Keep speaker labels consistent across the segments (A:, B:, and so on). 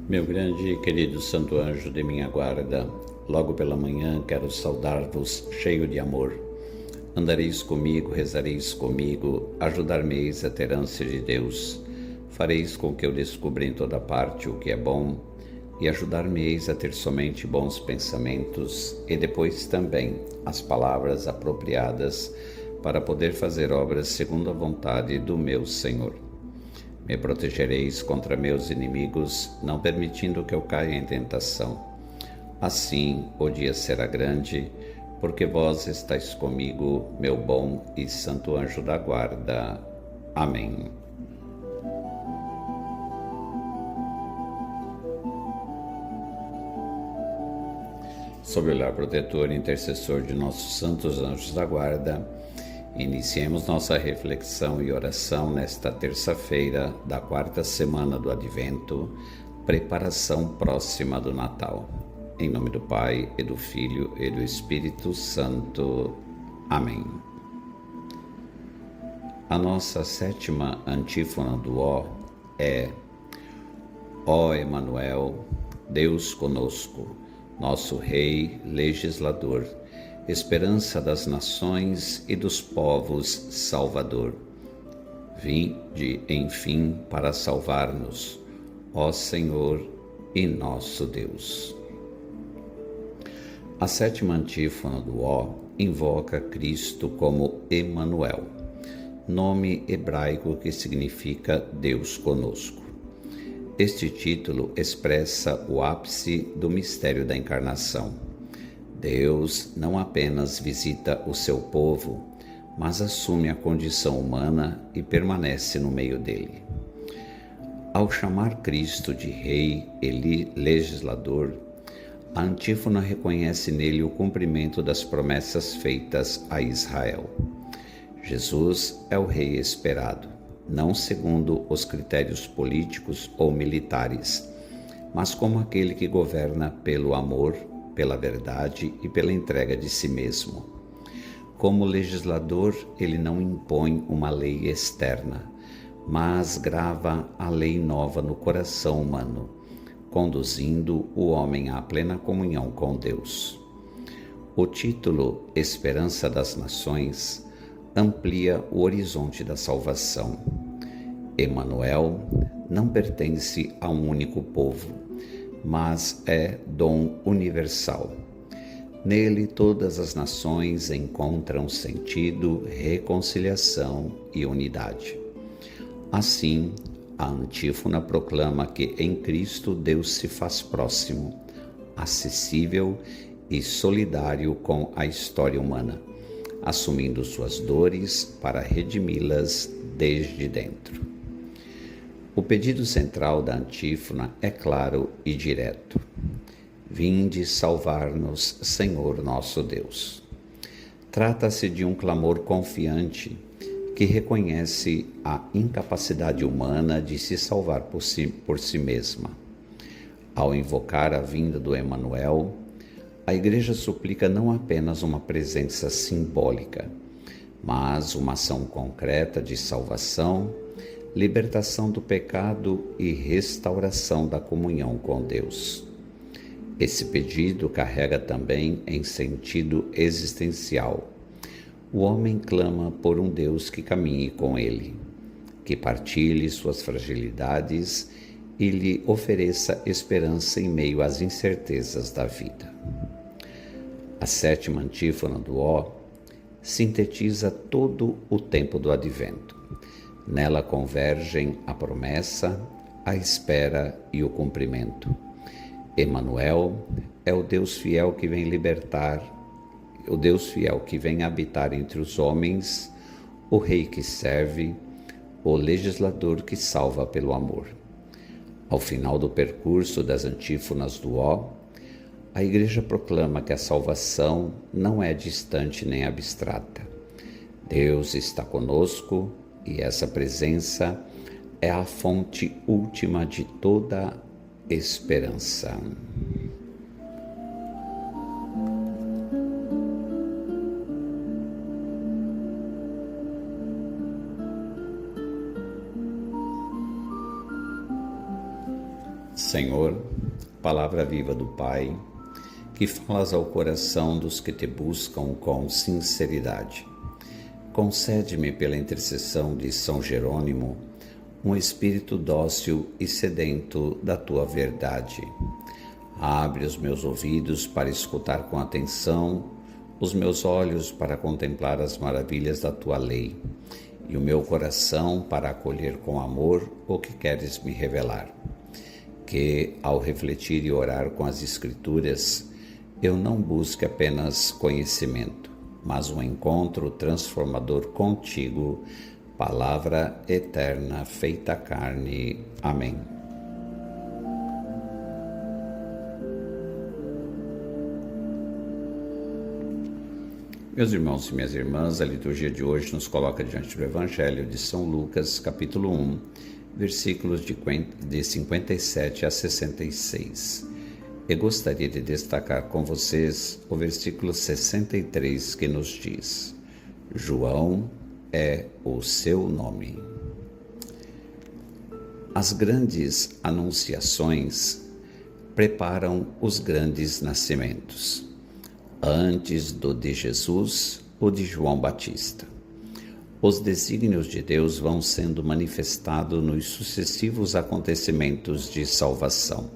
A: Meu grande e querido santo anjo de minha guarda, logo pela manhã quero saudar-vos cheio de amor. Andareis comigo, rezareis comigo, ajudar-me-eis a ter ânsia de Deus. Fareis com que eu descubra em toda parte o que é bom e ajudar-me-eis a ter somente bons pensamentos e depois também as palavras apropriadas para poder fazer obras segundo a vontade do meu Senhor. Me protegereis contra meus inimigos, não permitindo que eu caia em tentação. Assim o dia será grande, porque vós estáis comigo, meu bom e santo anjo da guarda. Amém. Sob o olhar protetor e intercessor de nossos santos anjos da guarda, iniciemos nossa reflexão e oração nesta terça-feira da quarta semana do Advento, preparação próxima do Natal. Em nome do Pai, e do Filho, e do Espírito Santo. Amém. A nossa sétima antífona do Ó é: Ó Emanuel, Deus conosco, nosso Rei legislador, esperança das nações e dos povos, Salvador. Vinde, enfim, para salvar-nos, ó Senhor e nosso Deus. A sétima antífona do Ó invoca Cristo como Emanuel, nome hebraico que significa Deus conosco. Este título expressa o ápice do mistério da encarnação. Deus não apenas visita o seu povo, mas assume a condição humana e permanece no meio dele. Ao chamar Cristo de Rei e legislador, a antífona reconhece nele o cumprimento das promessas feitas a Israel. Jesus é o Rei esperado, não segundo os critérios políticos ou militares, mas como aquele que governa pelo amor, pela verdade e pela entrega de si mesmo. Como legislador, ele não impõe uma lei externa, mas grava a lei nova no coração humano, conduzindo o homem à plena comunhão com Deus. O título Esperança das Nações amplia o horizonte da salvação. Emanuel não pertence a um único povo, mas é dom universal. Nele todas as nações encontram sentido, reconciliação e unidade. Assim, a antífona proclama que em Cristo Deus se faz próximo, acessível e solidário com a história humana, assumindo suas dores para redimi-las desde dentro. O pedido central da antífona é claro e direto: Vinde salvar-nos, Senhor nosso Deus. Trata-se de um clamor confiante que reconhece a incapacidade humana de se salvar por si mesma. Ao invocar a vinda do Emanuel, a Igreja suplica não apenas uma presença simbólica, mas uma ação concreta de salvação, libertação do pecado e restauração da comunhão com Deus. Esse pedido carrega também em sentido existencial. O homem clama por um Deus que caminhe com ele, que partilhe suas fragilidades e lhe ofereça esperança em meio às incertezas da vida. A sétima antífona do Ó sintetiza todo o tempo do Advento. Nela convergem a promessa, a espera e o cumprimento. Emanuel é o Deus fiel que vem libertar, o Deus fiel que vem habitar entre os homens, o Rei que serve, o legislador que salva pelo amor. Ao final do percurso das antífonas do Ó, a Igreja proclama que a salvação não é distante nem abstrata. Deus está conosco e essa presença é a fonte última de toda esperança. Senhor, palavra viva do Pai, que falas ao coração dos que te buscam com sinceridade. Concede-me, pela intercessão de São Jerônimo, um espírito dócil e sedento da tua verdade. Abre os meus ouvidos para escutar com atenção, os meus olhos para contemplar as maravilhas da tua lei, e o meu coração para acolher com amor o que queres me revelar. Que, ao refletir e orar com as Escrituras, eu não busque apenas conhecimento, mas um encontro transformador contigo, palavra eterna feita carne. Amém. Meus irmãos e minhas irmãs, a liturgia de hoje nos coloca diante do Evangelho de São Lucas, capítulo 1, versículos de 57 a 66. Eu gostaria de destacar com vocês o versículo 63, que nos diz: João é o seu nome. As grandes anunciações preparam os grandes nascimentos. Antes do de Jesus, o de João Batista. Os desígnios de Deus vão sendo manifestados nos sucessivos acontecimentos de salvação.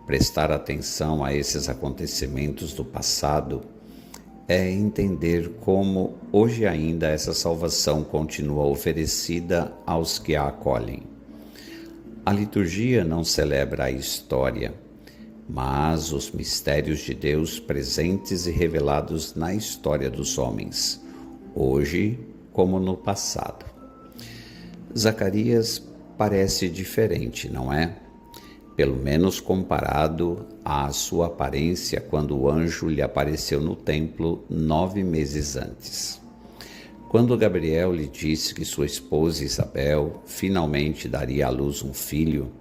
A: Prestar atenção a esses acontecimentos do passado é entender como hoje ainda essa salvação continua oferecida aos que a acolhem. A liturgia não celebra a história, mas os mistérios de Deus presentes e revelados na história dos homens, hoje como no passado. Zacarias parece diferente, não é? Pelo menos comparado à sua aparência quando o anjo lhe apareceu no templo 9 meses antes. Quando Gabriel lhe disse que sua esposa Isabel finalmente daria à luz um filho,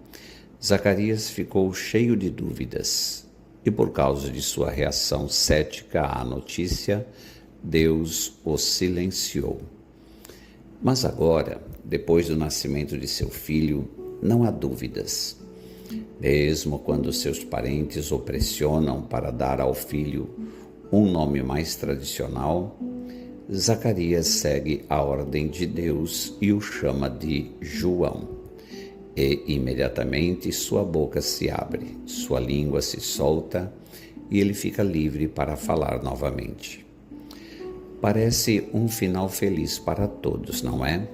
A: Zacarias ficou cheio de dúvidas, e por causa de sua reação cética à notícia, Deus o silenciou. Mas agora, depois do nascimento de seu filho, não há dúvidas. Mesmo quando seus parentes o pressionam para dar ao filho um nome mais tradicional, Zacarias segue a ordem de Deus e o chama de João. E imediatamente sua boca se abre, sua língua se solta e ele fica livre para falar novamente. Parece um final feliz para todos, não é?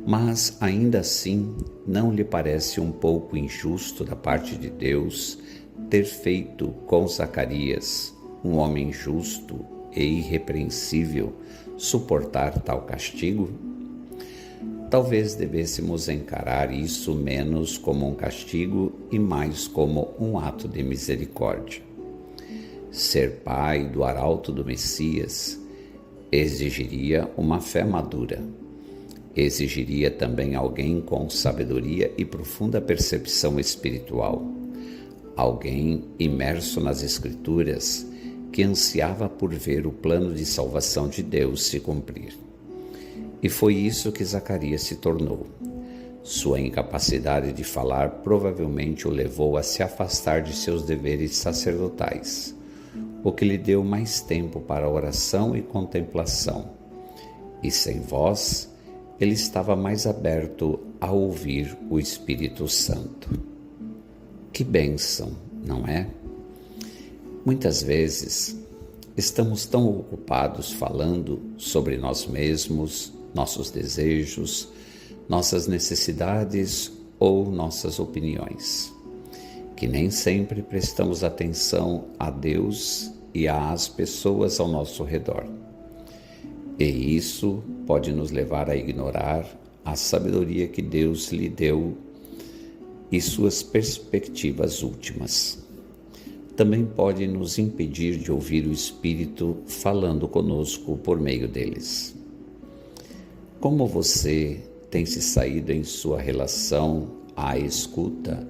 A: Mas ainda assim, não lhe parece um pouco injusto da parte de Deus ter feito com Zacarias, um homem justo e irrepreensível, suportar tal castigo? Talvez devêssemos encarar isso menos como um castigo e mais como um ato de misericórdia. Ser pai do arauto do Messias exigiria uma fé madura. Exigiria também alguém com sabedoria e profunda percepção espiritual. Alguém imerso nas Escrituras que ansiava por ver o plano de salvação de Deus se cumprir. E foi isso que Zacarias se tornou. Sua incapacidade de falar provavelmente o levou a se afastar de seus deveres sacerdotais, o que lhe deu mais tempo para oração e contemplação. E sem voz, ele estava mais aberto a ouvir o Espírito Santo. Que bênção, não é? Muitas vezes, estamos tão ocupados falando sobre nós mesmos, nossos desejos, nossas necessidades ou nossas opiniões, que nem sempre prestamos atenção a Deus e às pessoas ao nosso redor. E isso pode nos levar a ignorar a sabedoria que Deus lhe deu e suas perspectivas últimas. Também pode nos impedir de ouvir o Espírito falando conosco por meio deles. Como você tem se saído em sua relação à escuta,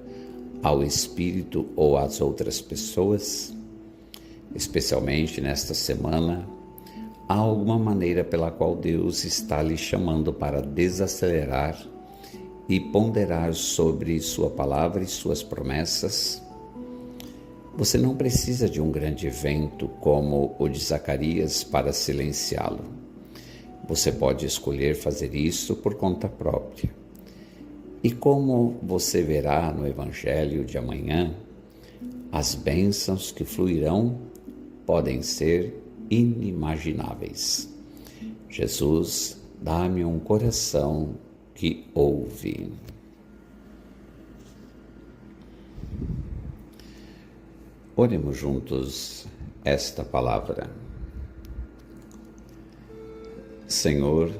A: ao Espírito ou às outras pessoas? Especialmente nesta semana, há alguma maneira pela qual Deus está lhe chamando para desacelerar e ponderar sobre sua palavra e suas promessas. Você não precisa de um grande evento como o de Zacarias para silenciá-lo. Você pode escolher fazer isso por conta própria. E como você verá no Evangelho de amanhã, as bênçãos que fluirão podem ser inimagináveis. Jesus, dá-me um coração que ouve. Oremos juntos esta palavra. Senhor,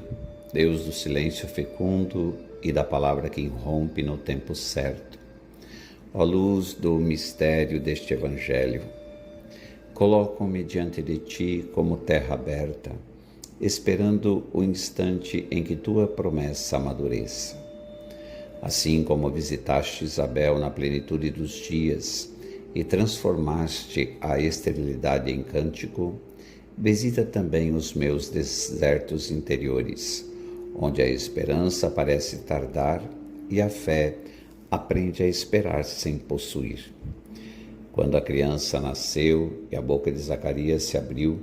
A: Deus do silêncio fecundo e da palavra que irrompe no tempo certo, ó luz do mistério deste Evangelho, coloco-me diante de Ti como terra aberta, esperando o instante em que Tua promessa amadureça. Assim como visitaste Isabel na plenitude dos dias e transformaste a esterilidade em cântico, visita também os meus desertos interiores, onde a esperança parece tardar e a fé aprende a esperar sem possuir. Quando a criança nasceu e a boca de Zacarias se abriu,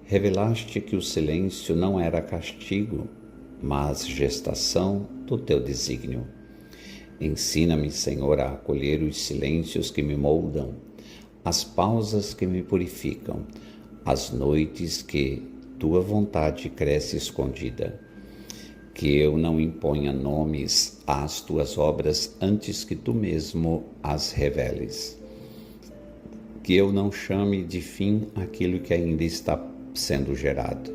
A: revelaste que o silêncio não era castigo, mas gestação do teu desígnio. Ensina-me, Senhor, a acolher os silêncios que me moldam, as pausas que me purificam, as noites que tua vontade cresce escondida. Que eu não imponha nomes às tuas obras antes que tu mesmo as reveles. Que eu não chame de fim aquilo que ainda está sendo gerado.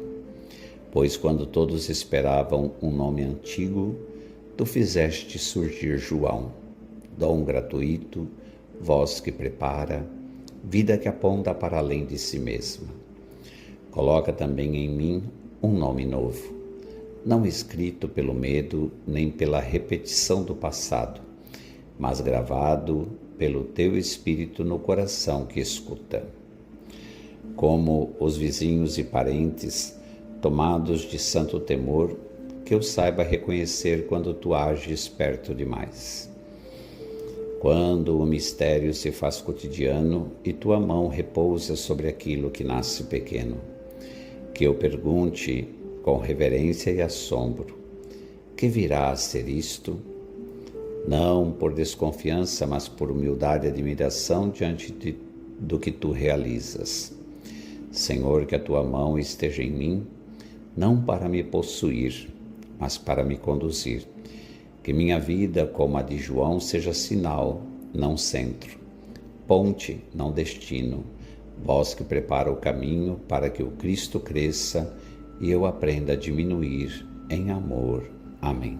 A: Pois quando todos esperavam um nome antigo, tu fizeste surgir João, dom gratuito, voz que prepara, vida que aponta para além de si mesma. Coloca também em mim um nome novo, não escrito pelo medo nem pela repetição do passado, mas gravado pelo teu Espírito no coração que escuta. Como os vizinhos e parentes, tomados de santo temor, que eu saiba reconhecer quando tu ages perto demais. Quando o mistério se faz cotidiano e tua mão repousa sobre aquilo que nasce pequeno, que eu pergunte com reverência e assombro, que virá a ser isto? Não por desconfiança, mas por humildade e admiração diante do que tu realizas. Senhor, que a tua mão esteja em mim, não para me possuir, mas para me conduzir. Que minha vida, como a de João, seja sinal, não centro, ponte, não destino, voz que prepara o caminho para que o Cristo cresça e eu aprenda a diminuir em amor. Amém.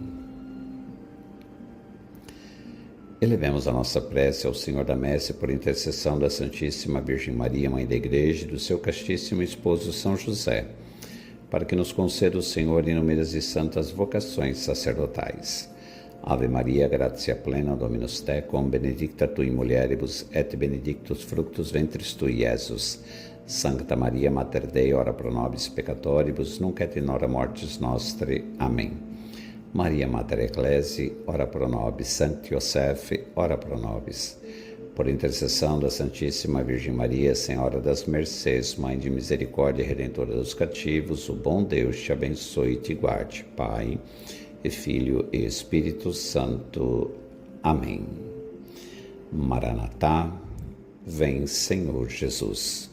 A: Elevemos a nossa prece ao Senhor da Messe por intercessão da Santíssima Virgem Maria, Mãe da Igreja, e do seu castíssimo esposo São José, para que nos conceda o Senhor inúmeras e santas vocações sacerdotais. Ave Maria, gratia plena, Dominus tecum, benedicta tu in mulieribus, et benedictus fructus ventris tui, Iesus. Sancta Maria, Mater Dei, ora pro nobis peccatoribus, nunc et in hora mortis nostri. Amém. Maria, Mater Ecclesiae, ora pro nobis. Sancti Iosefe, ora pro nobis. Por intercessão da Santíssima Virgem Maria, Senhora das Mercês, Mãe de Misericórdia e Redentora dos cativos, o bom Deus te abençoe e te guarde, Pai, e Filho e Espírito Santo. Amém. Maranatá, vem Senhor Jesus.